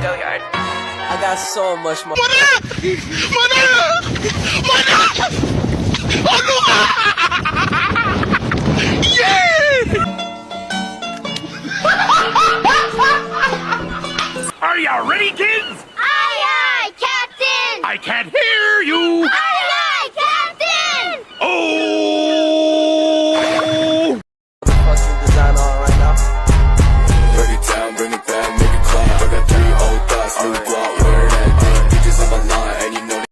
I got so much more. Are you ready, kids? Aye, aye, Captain! I can't hear you. Aye, aye, Captain! Oh! Fucking design on right now. Break it down, bring it back, make it clap. I got 3 old thoughts, new block, where that thing. Bitches on my line, and you know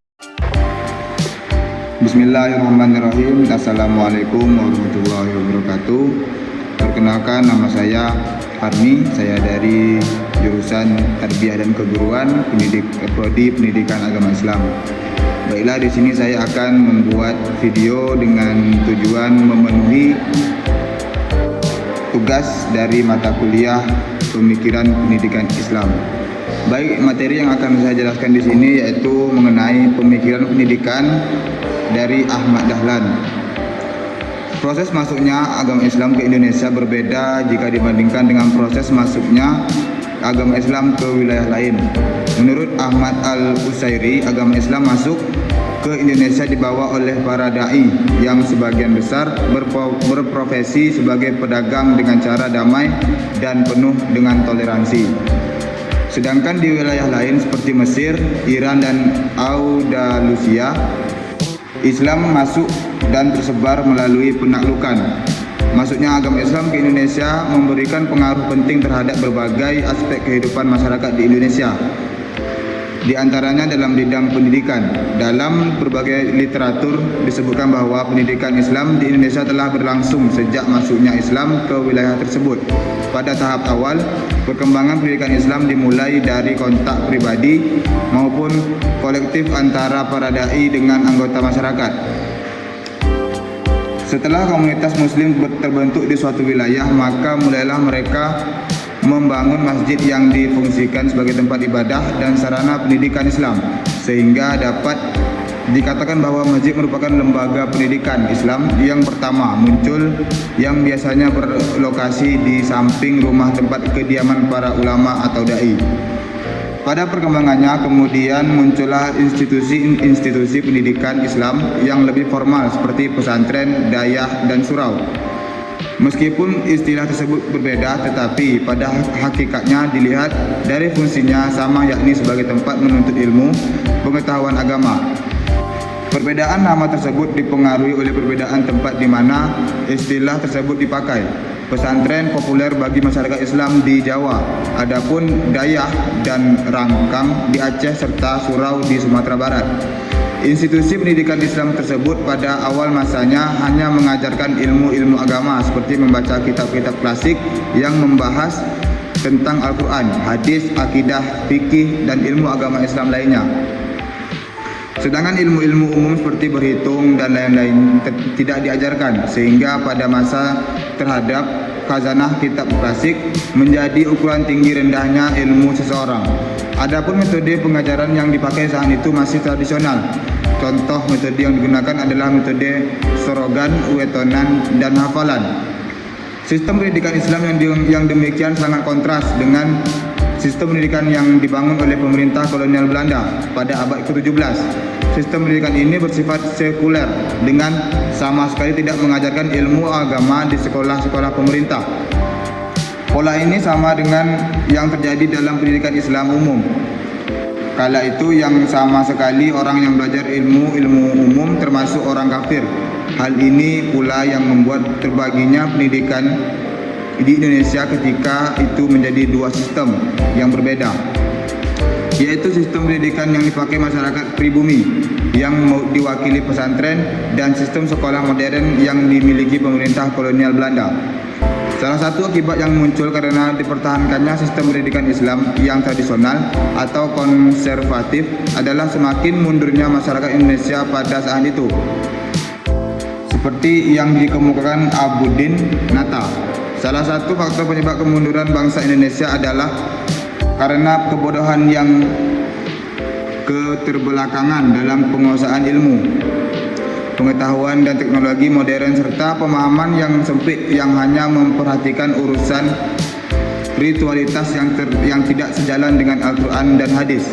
Bismillahirrahmanirrahim. Assalamualaikum warahmatullahi wabarakatuh. Perkenalkan, nama saya Armi. Saya dari jurusan Tarbiyah dan Keguruan, Prodi Pendidikan Agama Islam. Baiklah, di sini saya akan membuat video dengan tujuan memenuhi tugas dari mata kuliah Pemikiran Pendidikan Islam. Baik, materi yang akan saya jelaskan di sini yaitu mengenai pemikiran pendidikan dari Ahmad Dahlan. Proses masuknya agama Islam ke Indonesia berbeda jika dibandingkan dengan proses masuknya agama Islam ke wilayah lain. Menurut Ahmad Al-Usairi, agama Islam masuk ke Indonesia dibawa oleh para dai yang sebagian besar berprofesi sebagai pedagang dengan cara damai dan penuh dengan toleransi. Sedangkan di wilayah lain seperti Mesir, Iran, dan Andalusia, Islam masuk dan tersebar melalui penaklukan. Masuknya agama Islam ke Indonesia memberikan pengaruh penting terhadap berbagai aspek kehidupan masyarakat di Indonesia. Di antaranya dalam bidang pendidikan. Dalam berbagai literatur disebutkan bahwa pendidikan Islam di Indonesia telah berlangsung sejak masuknya Islam ke wilayah tersebut. Pada tahap awal, perkembangan pendidikan Islam dimulai dari kontak pribadi maupun kolektif antara para dai dengan anggota masyarakat. Setelah komunitas muslim terbentuk di suatu wilayah, maka mulailah mereka membangun masjid yang difungsikan sebagai tempat ibadah dan sarana pendidikan Islam, sehingga dapat dikatakan bahwa masjid merupakan lembaga pendidikan Islam yang pertama muncul, yang biasanya berlokasi di samping rumah tempat kediaman para ulama atau dai. Pada perkembangannya kemudian muncullah institusi-institusi pendidikan Islam yang lebih formal seperti pesantren, dayah, dan surau. Meskipun istilah tersebut berbeda, tetapi pada hakikatnya dilihat dari fungsinya sama, yakni sebagai tempat menuntut ilmu pengetahuan agama. Perbedaan nama tersebut dipengaruhi oleh perbedaan tempat di mana istilah tersebut dipakai. Pesantren populer bagi masyarakat Islam di Jawa, adapun dayah dan rangkang di Aceh serta surau di Sumatera Barat. Institusi pendidikan Islam tersebut pada awal masanya hanya mengajarkan ilmu-ilmu agama seperti membaca kitab-kitab klasik yang membahas tentang Al-Quran, hadis, akidah, fikih, dan ilmu agama Islam lainnya. Sedangkan ilmu-ilmu umum seperti berhitung dan lain-lain tidak diajarkan, sehingga pada masa terhadap khazanah kitab klasik menjadi ukuran tinggi rendahnya ilmu seseorang. Adapun metode pengajaran yang dipakai saat itu masih tradisional. Contoh metode yang digunakan adalah metode sorogan, wetonan, dan hafalan. Sistem pendidikan Islam yang demikian sangat kontras dengan sistem pendidikan yang dibangun oleh pemerintah kolonial Belanda pada abad ke-17. Sistem pendidikan ini bersifat sekuler dengan sama sekali tidak mengajarkan ilmu agama di sekolah-sekolah pemerintah. Pola ini sama dengan yang terjadi dalam pendidikan Islam umum. Kala itu yang sama sekali orang yang belajar ilmu umum termasuk orang kafir. Hal ini pula yang membuat terbaginya pendidikan di Indonesia ketika itu menjadi dua sistem yang berbeda, yaitu sistem pendidikan yang dipakai masyarakat pribumi yang diwakili pesantren dan sistem sekolah modern yang dimiliki pemerintah kolonial Belanda. Salah satu akibat yang muncul karena dipertahankannya sistem pendidikan Islam yang tradisional atau konservatif adalah semakin mundurnya masyarakat Indonesia pada saat itu, seperti yang dikemukakan Abudin Nata. Salah satu faktor penyebab kemunduran bangsa Indonesia adalah karena kebodohan yang keterbelakangan dalam penguasaan ilmu, pengetahuan dan teknologi modern serta pemahaman yang sempit yang hanya memperhatikan urusan spiritualitas yang tidak sejalan dengan Al-Quran dan hadis.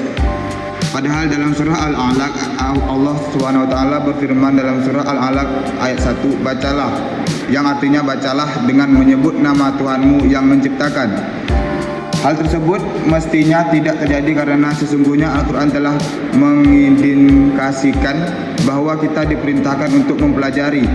Padahal dalam surah Al-Alaq, Allah SWT berfirman dalam surah Al-Alaq ayat 1, bacalah, yang artinya bacalah dengan menyebut nama Tuhanmu yang menciptakan. Hal tersebut mestinya tidak terjadi karena sesungguhnya Al-Quran telah mengindikasikan bahwa kita diperintahkan untuk mempelajari,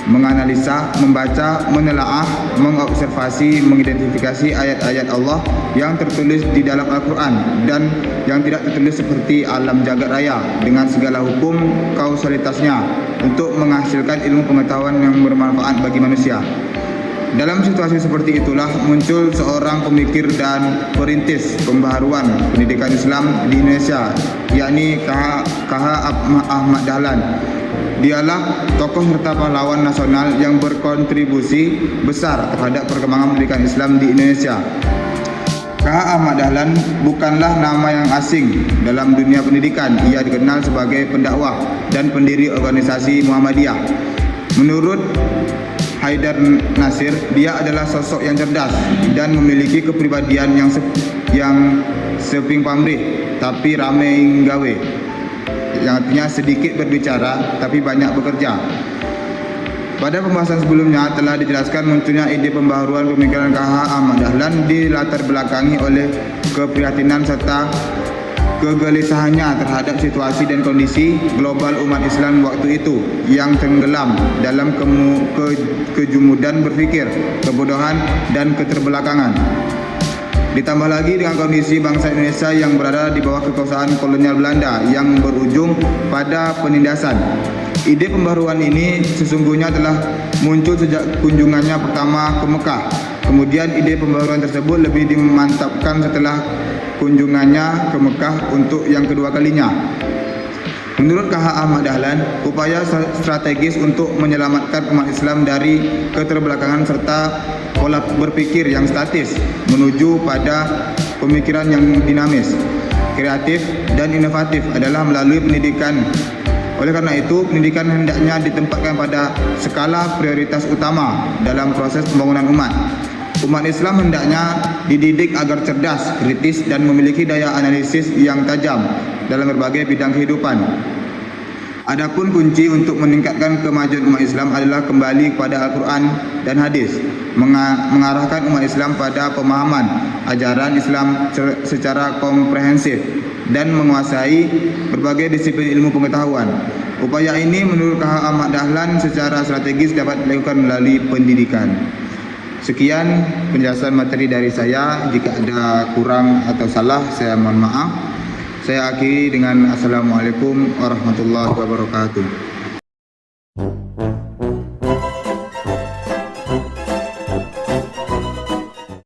menganalisa, membaca, menelaah, mengobservasi, mengidentifikasi ayat-ayat Allah yang tertulis di dalam Al-Quran dan yang tidak tertulis seperti alam jagat raya dengan segala hukum kausalitasnya untuk menghasilkan ilmu pengetahuan yang bermanfaat bagi manusia. Dalam situasi seperti itulah muncul seorang pemikir dan perintis pembaharuan pendidikan Islam di Indonesia, yakni KH Ahmad Dahlan. Dialah tokoh serta pahlawan nasional yang berkontribusi besar terhadap perkembangan pendidikan Islam di Indonesia. KH Ahmad Dahlan bukanlah nama yang asing dalam dunia pendidikan. Ia dikenal sebagai pendakwah dan pendiri organisasi Muhammadiyah. Menurut Haidar Nasir, dia adalah sosok yang cerdas dan memiliki kepribadian yang seping pamrih tapi ramai gawe, yang artinya sedikit berbicara tapi banyak bekerja. Pada pembahasan sebelumnya telah dijelaskan munculnya ide pembaharuan pemikiran KH Ahmad Dahlan dilatar belakangi oleh keprihatinan serta kegelisahannya terhadap situasi dan kondisi global umat Islam waktu itu yang tenggelam dalam kejumudan berfikir, kebodohan dan keterbelakangan. Ditambah lagi dengan kondisi bangsa Indonesia yang berada di bawah kekuasaan kolonial Belanda yang berujung pada penindasan. Ide pembaharuan ini sesungguhnya telah muncul sejak kunjungannya pertama ke Mekah. Kemudian ide pembaharuan tersebut lebih dimantapkan setelah kunjungannya ke Mekah untuk yang kedua kalinya. Menurut KH Ahmad Dahlan, upaya strategis untuk menyelamatkan umat Islam dari keterbelakangan serta pola berpikir yang statis menuju pada pemikiran yang dinamis, kreatif dan inovatif adalah melalui pendidikan. Oleh karena itu, pendidikan hendaknya ditempatkan pada skala prioritas utama dalam proses pembangunan umat. Umat Islam hendaknya dididik agar cerdas, kritis dan memiliki daya analisis yang tajam dalam berbagai bidang kehidupan. Adapun kunci untuk meningkatkan kemajuan umat Islam adalah kembali kepada Al-Quran dan hadis, mengarahkan umat Islam pada pemahaman ajaran Islam secara komprehensif dan menguasai berbagai disiplin ilmu pengetahuan. Upaya ini menurut KH Ahmad Dahlan secara strategis dapat dilakukan melalui pendidikan. Sekian penjelasan materi dari saya. Jika ada kurang atau salah, saya mohon maaf. Saya akhiri dengan Assalamualaikum warahmatullahi wabarakatuh.